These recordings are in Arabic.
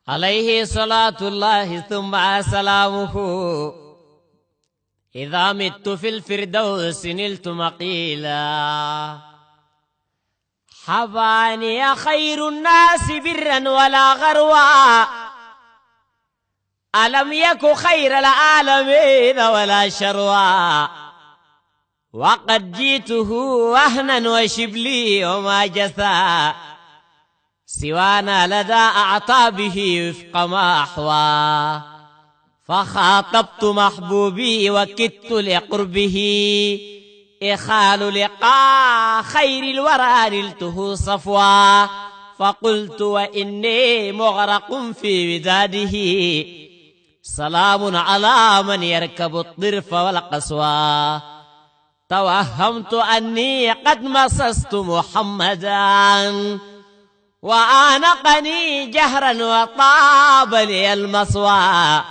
عليه صلاة الله ثم سلامه إذا مت في الفردوس نلت مقيلا حباني خير الناس برا ولا غروا ألم يك خير العالمين ولا شروا وقد جيته وهنا وشبلي وما جثى سوانا لدى أعطابه وفق ما أحوى فخاطبت محبوبي وكدت لقربه إخال لقاء خير الورى نلته صفوا فقلت وإني مغرق في وداده سلام على من يركب الطرف والقسوى توهمت أني قد مسست محمدا وآنقني جهرا وطاب لي المصوى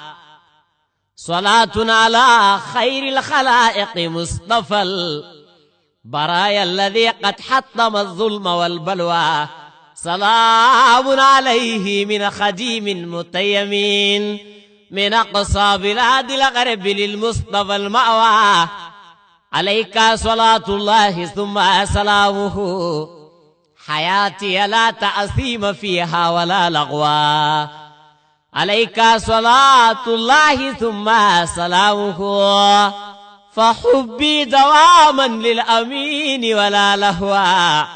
صلاة على خير الخلائق مصطفى البرايا الذي قد حطم الظلم والبلوى سلام عليه من خديم متيم من أقصى بلاد الغرب للمصطفى المأوى عليك صلاة الله ثم سلامه حياتي لا تأثيم فيها ولا لغوا عليك صلاة الله ثم سلامه فحبي دواما للأمين ولا لهوا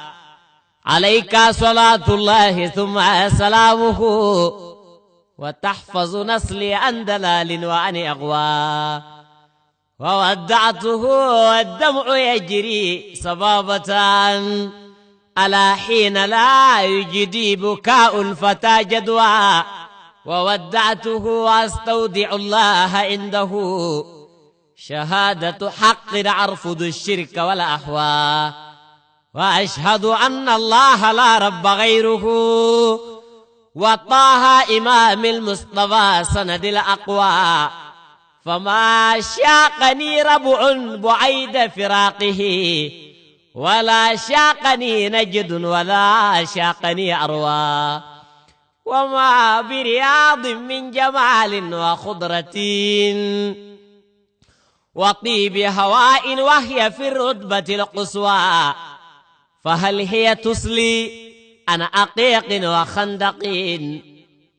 عليك صلاة الله ثم سلامه وتحفظ نسلي عن دلال وعن أغوى وودعته والدمع يجري صبابة على حين لا يجدي بكاء الفتى جدوى وودعته واستودع الله عنده شهادة حق أرفض الشرك والأهواء وأشهد أن الله لا رب غيره وطه إمام المصطفى سند الأقوى فما شاقني ربع بعيد فراقه ولا شاقني نجد ولا شاقني أروى وما برياض من جمال وخضرة وطيب هواء وهي في الرتبة القصوى فهل هي تسلي أنا أقيق وخندق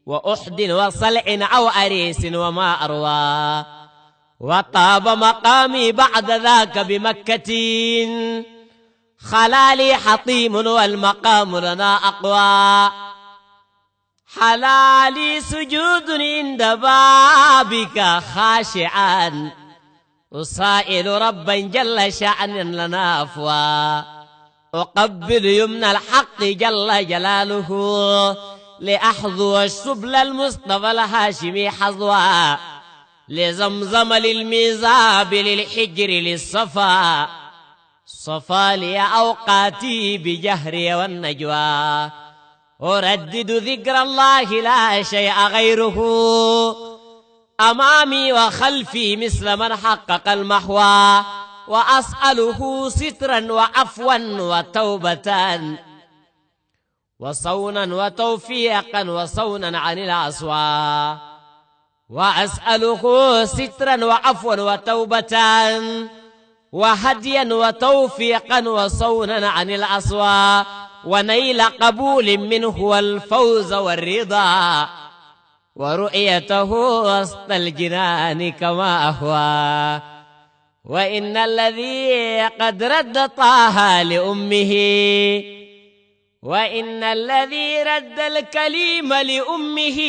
وأحد وصلع أو أريس وما أروى وطاب مقامي بعد ذاك بمكة خلالي حطيم والمقام لنا أقوى حلالي سجود عند بابك خاشعا أسائل ربا جل شأن لنا أفوى أقبل يمنى الحق جل جلاله لأحظو السبل المصطفى الهاشمي حظوا لزمزم للميزاب للحجر للصفا صفا لي أوقاتي بجهري والنجوى أردد ذكر الله لا شيء غيره أمامي وخلفي مثل من حقق المحوى وأسأله سترا وعفوا وتوبة وصونا وتوفيقا وصونا عن العصوى وأسأله سترا وعفوا وتوبة وهديا وتوفيقا وصونا عن العصوى ونيل قبول منه والفوز والرضا ورؤيته وسط الجنان كما أهوى وإن الذي قد رد طه لأمه وإن الذي رد الكليم لأمه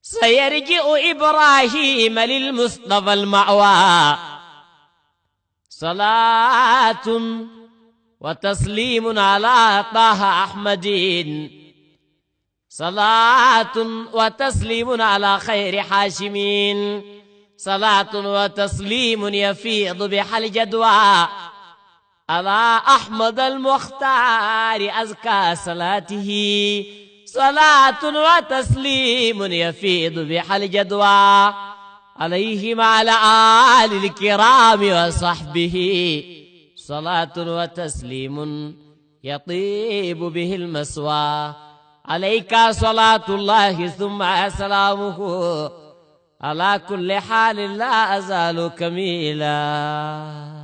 سيرجع إبراهيم للمصطفى المأوى صلاة وتسليم على طه أحمد صلاة وتسليم على خير حاشمين صلاة وتسليم يفيض بها الجدوى على أحمد المختار أزكى صلاته صلاة وتسليم يفيض بها الجدوى عليه مع الآل الكرام وصحبه صلاة وتسليم يطيب به المسوى عليك صلاة الله ثم سلامه على كل حال لا أزال كميلا.